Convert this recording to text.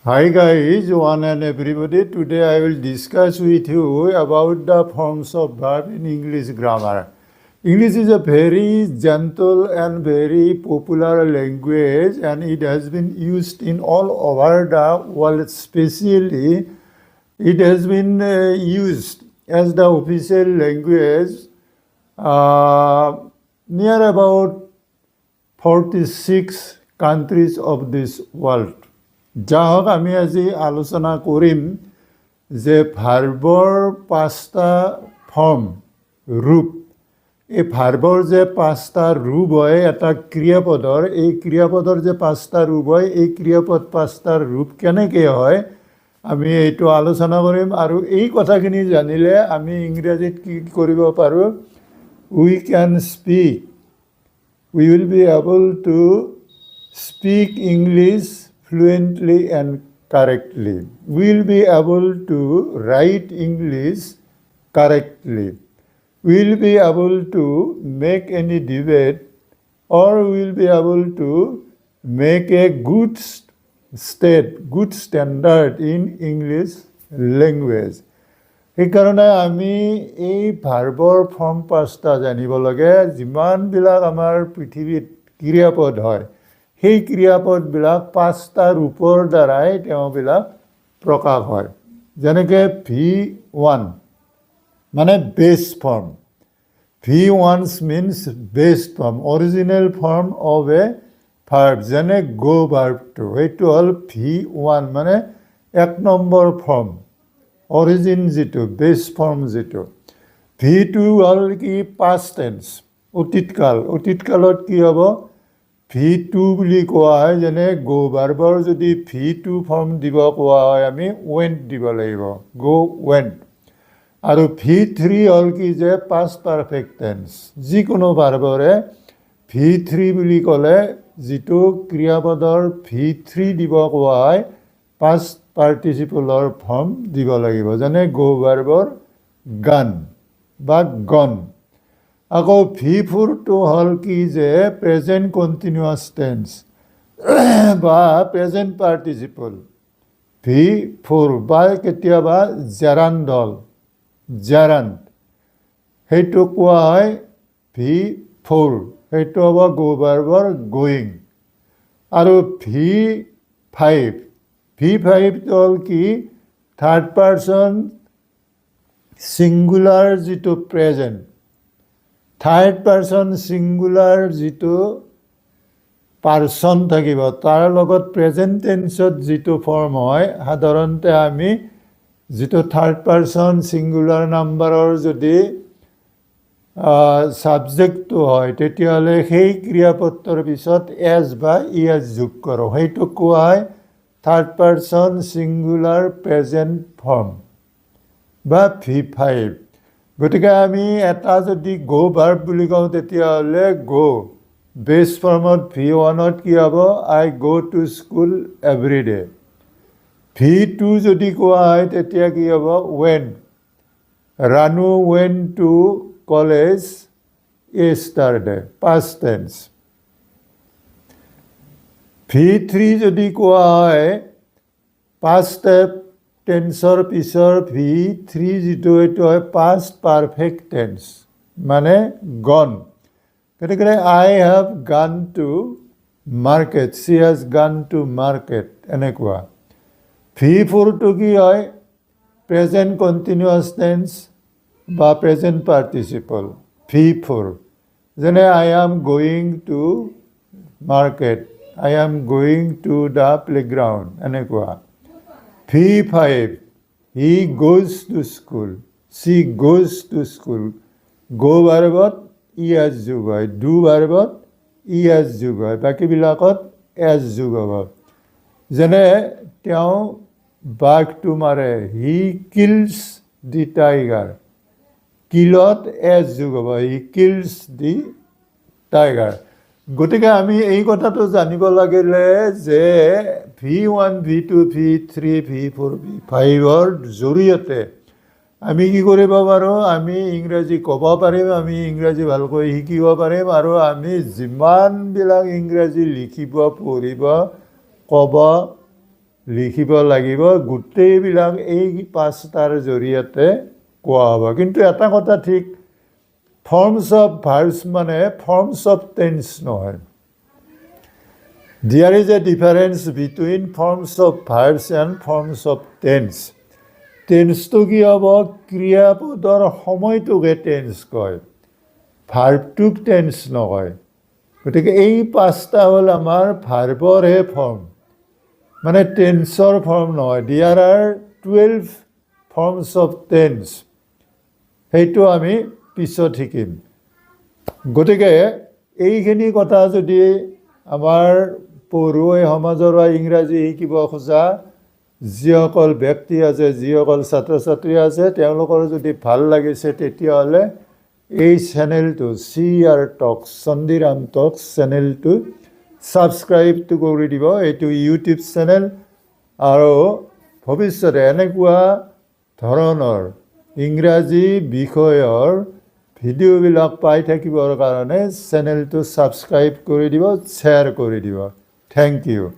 Hi guys, one and everybody. Today I will discuss with you about the forms of verb in English grammar. English is a very gentle and very popular language, and it has been used in all over the world. Especially, it has been used as the official language near about 46 countries of this world. যা হোক আমি আজি আলোচনা কৰিম যে ভাৰ্বৰ 5টা form ৰূপ এই ভাৰ্বৰ যে 5টা ৰূপ হয় এটা ক্ৰিয়াপদৰ এই ক্ৰিয়াপদৰ যে 5টা ৰূপ হয় এই ক্ৰিয়াপদ 5টাৰ ৰূপ কেনেকৈ হয় আমি এইটো আলোচনা কৰিম আৰু এই কথাখিনি জানিলে আমি ইংৰাজীত কি কৰিব পাৰোঁ we can speak we will be able to speak English fluently and correctly. We will be able to write English correctly. We will be able to make any debate or we will be able to make a good good standard in English language. সেইকাৰণে আমি এই ভাৰ্বৰ form 5টা জানিব লাগে যিমানবিলাক আমাৰ পৃথিৱীত ক্ৰিয়াপদ হয় সেই ক্ৰিয়াপদবিলাক 5টা ৰূপৰ দ্বাৰাই তেওঁবিলাক প্ৰকাশ হয় যেনেকৈ V1 মানে বেছ ফৰ্ম V1 means বেছ form original form of A verb যেনে গো ভাৰ্বটো এইটো হ'ল V1 মানে 1 নম্বৰ ফৰ্ম অৰিজিন যিটো বেছ ফৰ্ম যিটো V2 হ'ল কি পাষ্ট টেন্স অতীতকালত কি হ'ব V2 বুলি কোৱা হয় যেনে গো ভাৰ্বৰ যদি V2 ফৰ্ম দিব কোৱা হয় আমি ৱেণ্ট দিব লাগিব গো ৱেণ্ট আৰু V3 হ'ল কি যে পাষ্ট পাৰফেক্ট টেন্স যিকোনো ভাৰ্বৰে V3 বুলি ক'লে যিটো ক্ৰিয়াপদৰ V3 দিব কোৱা হয় পাষ্ট পাৰ্টিচিপলৰ ফৰ্ম দিব লাগিব যেনে গো ভাৰ্বৰ গান বা গন আকৌ V4টো হ'ল কি যে প্ৰেজেণ্ট কণ্টিনিউৱাছ টেন্স বা প্ৰেজেণ্ট পাৰ্টিচিপল V4 বা কেতিয়াবা জেৰাণ্ড সেইটো কোৱা হয় V4 সেইটো হ'ব গো ভাৰ্বৰ গোয়িং আৰু V5 হ'ল কি থাৰ্ড পাৰ্চন ছিংগুলাৰ যিটো প্ৰেজেণ্ট থাৰ্ড পাৰ্চন ছিংগুলাৰ যিটো পাৰ্চন থাকিব তাৰ লগত প্ৰেজেণ্ট টেন্সত যিটো ফৰ্ম হয় সাধাৰণতে আমি যিটো থাৰ্ড পাৰ্চন ছিংগুলাৰ নাম্বাৰৰ যদি ছাবজেক্টটো হয় তেতিয়াহ'লে সেই ক্ৰিয়াপদটোৰ পিছত এজ বা ইএজ যোগ কৰোঁ সেইটো কোৱা হয় third person singular present form বা V5 গতিকে আমি এটা যদি গো ভাৰ্ব বুলি কওঁ তেতিয়াহ'লে গো বেছ ফৰ্মত V1ত কি হ'ব I go to school every day V2 যদি কোৱা হয় তেতিয়া কি হ'ব ৱেণ্ট ৰানু went to college yesterday past tense V3 যদি কোৱা হয় পাষ্ট টেন্সৰ পিছৰ V3 যিটো এইটো হয় পাষ্ট পাৰফেক্ট টেন্স মানে গন গতিকে আই হেভ গান টু মাৰ্কেট চি হেজ গান টু মাৰ্কেট এনেকুৱা V4টো কি হয় প্ৰেজেণ্ট কণ্টিনিউৱাছ টেন্স বা প্ৰেজেণ্ট পাৰ্টিচিপল V4 যেনে I am going to market I am going to the playground এনেকুৱা V5 he goes to school she goes to school go ভাৰ্বত ইএজ যোগ হয় do ভাৰ্বত ইএজ যোগ হয় বাকীবিলাকত এজ যোগ হ'ব যেনে তেওঁ বাঘটো মাৰে হি কিলছ দি টাইগাৰ কিলত এজ যোগ হ'ব হি কিলছ দি টাইগাৰ গতিকে আমি এই কথাটো জানিব লাগিলে যে V1 V2 V3 V4 V5ৰ জৰিয়তে আমি কি কৰিব পাৰোঁ আমি ইংৰাজী ক'ব পাৰিম আমি ইংৰাজী ভালকৈ শিকিব পাৰিম আৰু আমি যিমানবিলাক ইংৰাজী লিখিব পঢ়িব ক'ব লিখিব লাগিব গোটেইবিলাক এই 5টাৰ জৰিয়তে কোৱা হ'ব কিন্তু এটা কথা ঠিক ফৰ্মছ অফ ভাৰ্বছ মানে ফৰ্মছ অফ টেন্স নহয় There is a difference between forms of verbs and forms of tense. Tense to কি হ'ব ক্ৰিয়াপদৰ সময়টোকে টেন্স কয় ভাৰ্বটোক টেন্স নকয় গতিকে এই 5টা হ'ল আমাৰ ভাৰ্বৰহে ফৰ্ম মানে টেন্সৰ ফৰ্ম নহয় There are 12 forms of tense সেইটো আমি পিছত শিকিম গতিকে এইখিনি কথা যদি আমাৰ পঢ়ুৱৈ সমাজৰ ইংৰাজী শিকিব খোজা যিসকল ব্যক্তি আছে যিসকল ছাত্ৰ ছাত্ৰী আছে তেওঁলোকৰ যদি ভাল লাগিছে তেতিয়াহ'লে এই চেনেলটো CR Talks চণ্ডীৰাম টক্স চেনেলটো ছাবস্ক্ৰাইবটো কৰি দিব এইটো ইউটিউব চেনেল আৰু ভৱিষ্যতে এনেকুৱা ধৰণৰ ইংৰাজী বিষয়ৰ ভিডিঅ'বিলাক পাই থাকিবৰ কাৰণে চেনেলটো ছাবস্ক্ৰাইব কৰি দিব শ্বেয়াৰ কৰি দিব Thank you.